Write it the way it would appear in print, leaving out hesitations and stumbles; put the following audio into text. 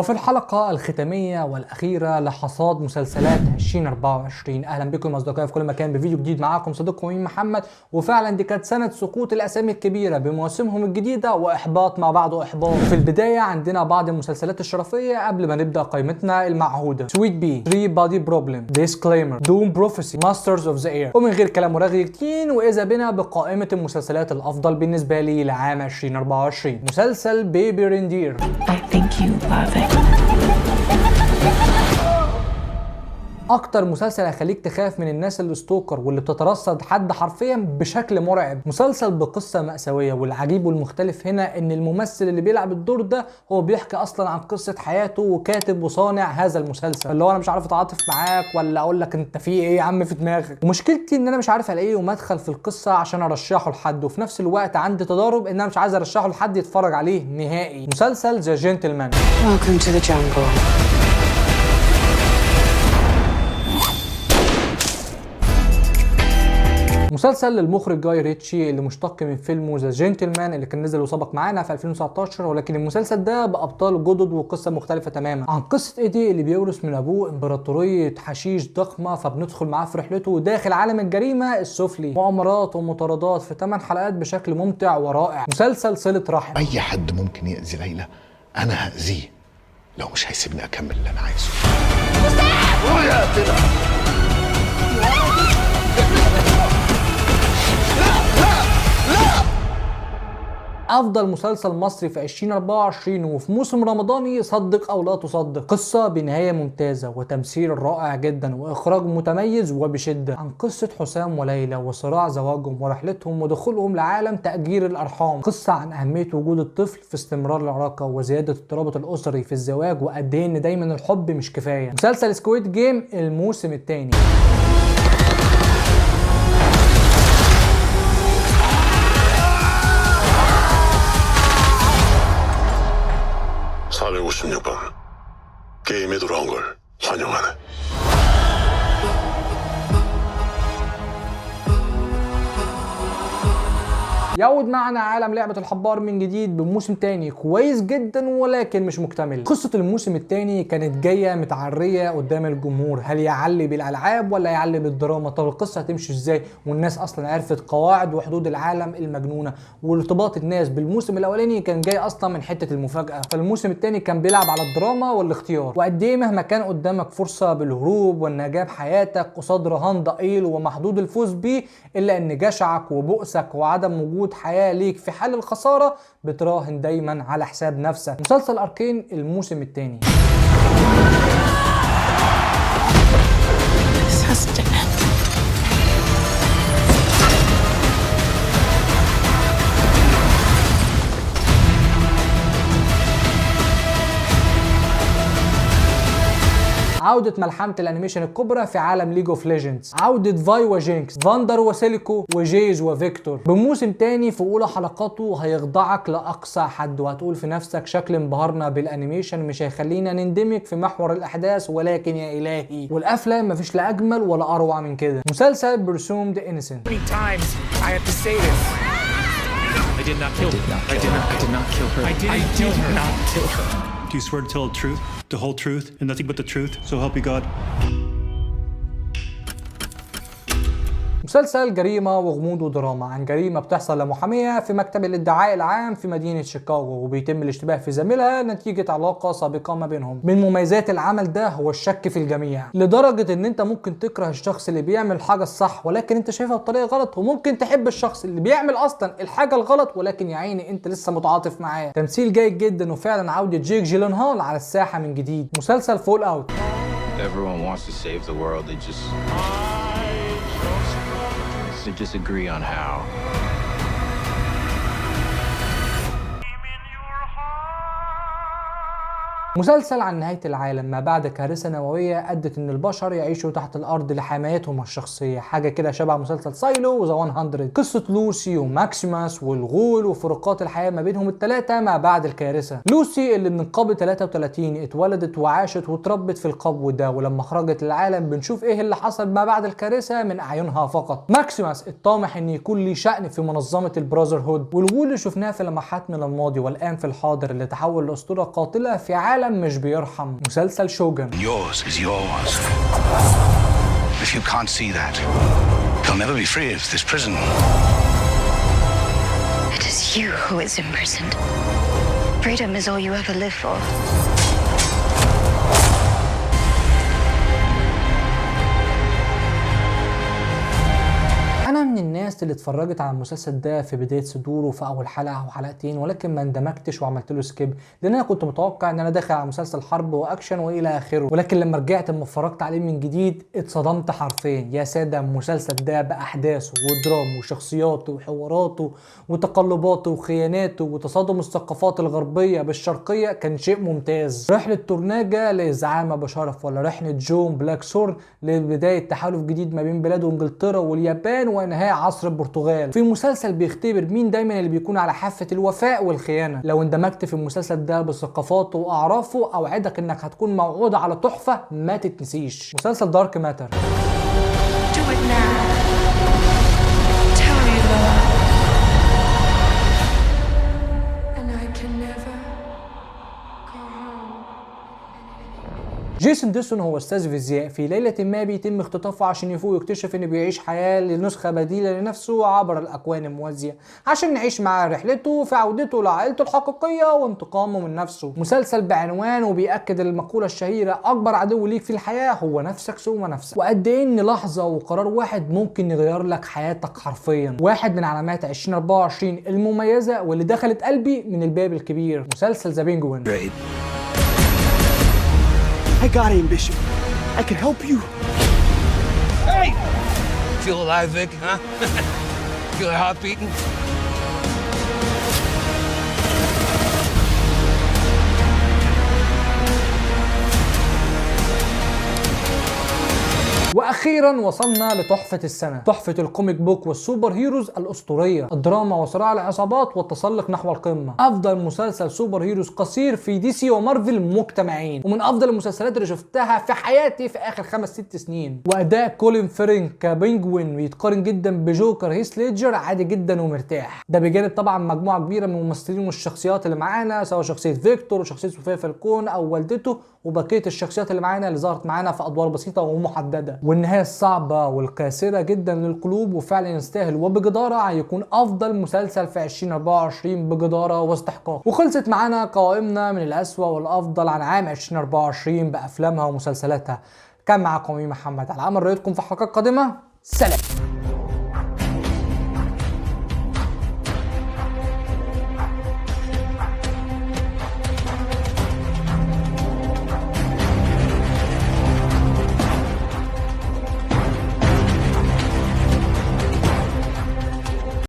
وفي الحلقة الختامية والأخيرة لحصاد مسلسلات 2024. أهلا بكم أصدقائي في كل مكان بفيديو جديد. معاكم صديقكم مين محمد. وفعلا دي كانت سنة سقوط الأسامي الكبيرة بمواسمهم الجديدة وإحباط ما بعده إحباط. في البداية عندنا بعض المسلسلات الشرفية قبل ما نبدأ قائمتنا المعهودة: سويت بي، 3 بادي بروبلم، ديسكليمر، دوم بروفيسي، ماسترز اوف ذا اير. ومن غير كلام ورغي كتير وإذا بنا بقائمة المسلسلات الأفضل بالنسبة لي لعام 2024، مسلسل بيبي ريندير. I think you love it. اكتر مسلسل هيخليك تخاف من الناس اللي ستوكر واللي بتترصد حد حرفيا بشكل مرعب. مسلسل بقصه مأساويه، والعجيب والمختلف هنا ان الممثل اللي بيلعب الدور ده هو بيحكي اصلا عن قصه حياته وكاتب وصانع هذا المسلسل، اللي هو انا مش عارف اتعاطف معاك ولا اقول لك انت في ايه يا عم في دماغك. ومشكلتي ان انا مش عارف الاقي مدخل في القصه عشان ارشحه لحد، وفي نفس الوقت عندي تضارب ان انا مش عايز ارشحه لحد يتفرج عليه نهائي. مسلسل ذا جنتلمان. Welcome to the jungle. مسلسل للمخرج جاي ريتشي اللي مشتق من فيلمه ذا جنتلمان اللي كان نزل وسبق معانا في 2019، ولكن المسلسل ده بأبطال جدد وقصة مختلفة تماما عن قصة ايدي اللي بيورث من ابوه امبراطورية حشيش ضخمة، فبندخل معاه في رحلته داخل عالم الجريمة السفلي، مؤامرات ومطاردات في 8 حلقات بشكل ممتع ورائع. مسلسل صلة رحم. اي حد ممكن يأذي ليلى انا هأذيه لو مش هيسيبني اكمل اللي انا عايزه. افضل مسلسل مصري في 2024 وفي موسم رمضاني، صدق او لا تصدق. قصه بنهايه ممتازه وتمثيل رائع جدا واخراج متميز وبشده، عن قصه حسام وليلى وصراع زواجهم ورحلتهم ودخولهم لعالم تأجير الارحام. قصه عن اهميه وجود الطفل في استمرار العلاقه وزياده الترابط الاسري في الزواج، وقد ايه ان دايما الحب مش كفايه. مسلسل سكويد جيم الموسم الثاني. 게임에 돌아온 걸 환영하네. يعود معنا عالم لعبة الحبار من جديد بموسم تاني كويس جدا ولكن مش مكتمل. قصة الموسم التاني كانت جاية متعرية قدام الجمهور، هل يعلي بالألعاب ولا يعلي بالدراما؟ طب القصة هتمشي ازاي والناس اصلا عرفت قواعد وحدود العالم المجنونة؟ وارتباط الناس بالموسم الاولاني كان جاي اصلا من حتة المفاجأة، فالموسم التاني كان بيلعب على الدراما والاختيار، وقد ايه مهما كان قدامك فرصة بالهروب والنجاة بحياتك قصاد رهان ضئيل ومحدود الفوز بيه، الا ان جشعك وبؤسك وعدم وجود حياة ليك في حال الخسارة بتراهن دايما على حساب نفسك. مسلسل أركين الموسم الثاني. عودة ملحمة الانيميشن الكبرى في عالم ليج اوف ليجندز، عودة فاي وجينكس، فاندر وسيليكو وجيز وفيكتور بموسم تاني في اولى حلقاته هيخضعك لاقصى حد، وهتقول في نفسك شكل انبهارنا بالانيميشن مش هيخلينا نندمج في محور الاحداث، ولكن يا الهي والقفله مفيش لا اجمل ولا اروع من كده. مسلسل برسومد انيسنت. I did not kill her. I did not kill her. I did not kill her. Do you swear to tell the truth, the whole truth, and nothing but the truth, so help you God? مسلسل جريمة وغموض ودراما عن جريمة بتحصل لمحامية في مكتب الادعاء العام في مدينة شيكاغو، وبيتم الاشتباه في زميلها نتيجة علاقة سابقة ما بينهم. من مميزات العمل ده هو الشك في الجميع، لدرجة ان انت ممكن تكره الشخص اللي بيعمل الحاجة الصح ولكن انت شايفها بطريقة غلط، وممكن تحب الشخص اللي بيعمل اصلا الحاجة الغلط ولكن يا عيني انت لسه متعاطف معاه. تمثيل جيد جدا، وفعلا عودة جيك جيلنهال على الساحة من جديد. مسلسل فول اوت. Everyone wants to save the world, they just agree on how. مسلسل عن نهاية العالم ما بعد كارثة نووية أدت إن البشر يعيشوا تحت الأرض لحمايتهم الشخصية، حاجة كده شبه مسلسل سايلو وذا 100. قصة لوسي وماكسيماس والغول وفروقات الحياة ما بينهم الثلاثة ما بعد الكارثة. لوسي اللي من قبل 33 اتولدت وعاشت واتربت في القبو ده، ولما خرجت للعالم بنشوف إيه اللي حصل ما بعد الكارثة من أعينها فقط. ماكسيماس الطامح إن يكون ليه شأن في منظمة البراذر هود، والغول اللي شفناه في لمحات من الماضي والآن في الحاضر اللي تحول لأسطورة قاتلة في عالم العالم مش بيرحم. مسلسل شوجن. Yours is yours. If you can't see that, you'll never be free of this prison. It is you who is imprisoned. Freedom is all you ever live for. انا من الناس اللي اتفرجت على المسلسل ده في بدايه صدوره في اول حلقه او حلقتين، ولكن ما اندمجتش وعملت له سكيب، لان انا كنت متوقع ان انا داخل على مسلسل حرب واكشن والى اخره. ولكن لما رجعت اتفرجت عليه من جديد اتصدمت حرفيا. يا ساده المسلسل ده باحداثه ودرامه وشخصياته وحواراته وتقلباته وخياناته وتصادم الثقافات الغربيه بالشرقيه كان شيء ممتاز. رحله تورناجا للزعامه بشرف، ولا رحله جون بلاك سورن لبدايه تحالف جديد ما بين بلاد انجلترا واليابان ونهاية عصر البرتغال. في مسلسل بيختبر مين دايما اللي بيكون على حافة الوفاء والخيانة. لو اندمجت في المسلسل ده بثقافاته واعرافه اوعدك انك هتكون موعود على تحفة ما تتنسيش. مسلسل دارك ماتر. Do it now. Tell me love. And I can never go home. جيسون ديسون هو استاذ فيزياء. في ليله ما بيتم اختطافه عشان يفوق يكتشف ان بيعيش حياه لنسخه بديله لنفسه عبر الاكوان الموازيه، عشان نعيش معاه رحلته في عودته لعائلته الحقيقيه وانتقامه من نفسه. مسلسل بعنوان وبيأكد المقوله الشهيره اكبر عدو ليك في الحياه هو نفسك ثم نفسك، وقد ايه ان لحظه وقرار واحد ممكن يغير لك حياتك حرفيا. واحد من علامات 2024 المميزه واللي دخلت قلبي من الباب الكبير. مسلسل ذا بينجوين. I got ambition. I can help you. Hey! Feel alive, Vic, huh? Feel your heart beating? واخيرا وصلنا لتحفه السنه، تحفه الكوميك بوك والسوبر هيروز الاسطوريه، الدراما وصراع العصابات والتسلق نحو القمه. افضل مسلسل سوبر هيروز قصير في دي سي ومارفل مجتمعين، ومن افضل المسلسلات اللي شفتها في حياتي في اخر 5-6 سنين. واداء كولين فيرين كبينجوين بيتقارن جدا بجوكر هيث ليدجر عادي جدا ومرتاح. ده بجانب طبعا مجموعه كبيره من الممثلين والشخصيات اللي معانا، سواء شخصيه فيكتور وشخصيه صوفيا فالكون او والدته وبقيه الشخصيات اللي معانا اللي ظهرت معانا في ادوار بسيطه ومحدده. والنهايه الصعبه والقاسره جدا للقلوب، وفعلا يستاهل وبجداره يكون افضل مسلسل في 2024 بجداره واستحقاق. وخلصت معانا قوائمنا من الاسوأ والافضل عن عام 2024 بافلامها ومسلسلاتها. كان معكم محمد على امل رؤيتكم في حلقات قادمه. سلام.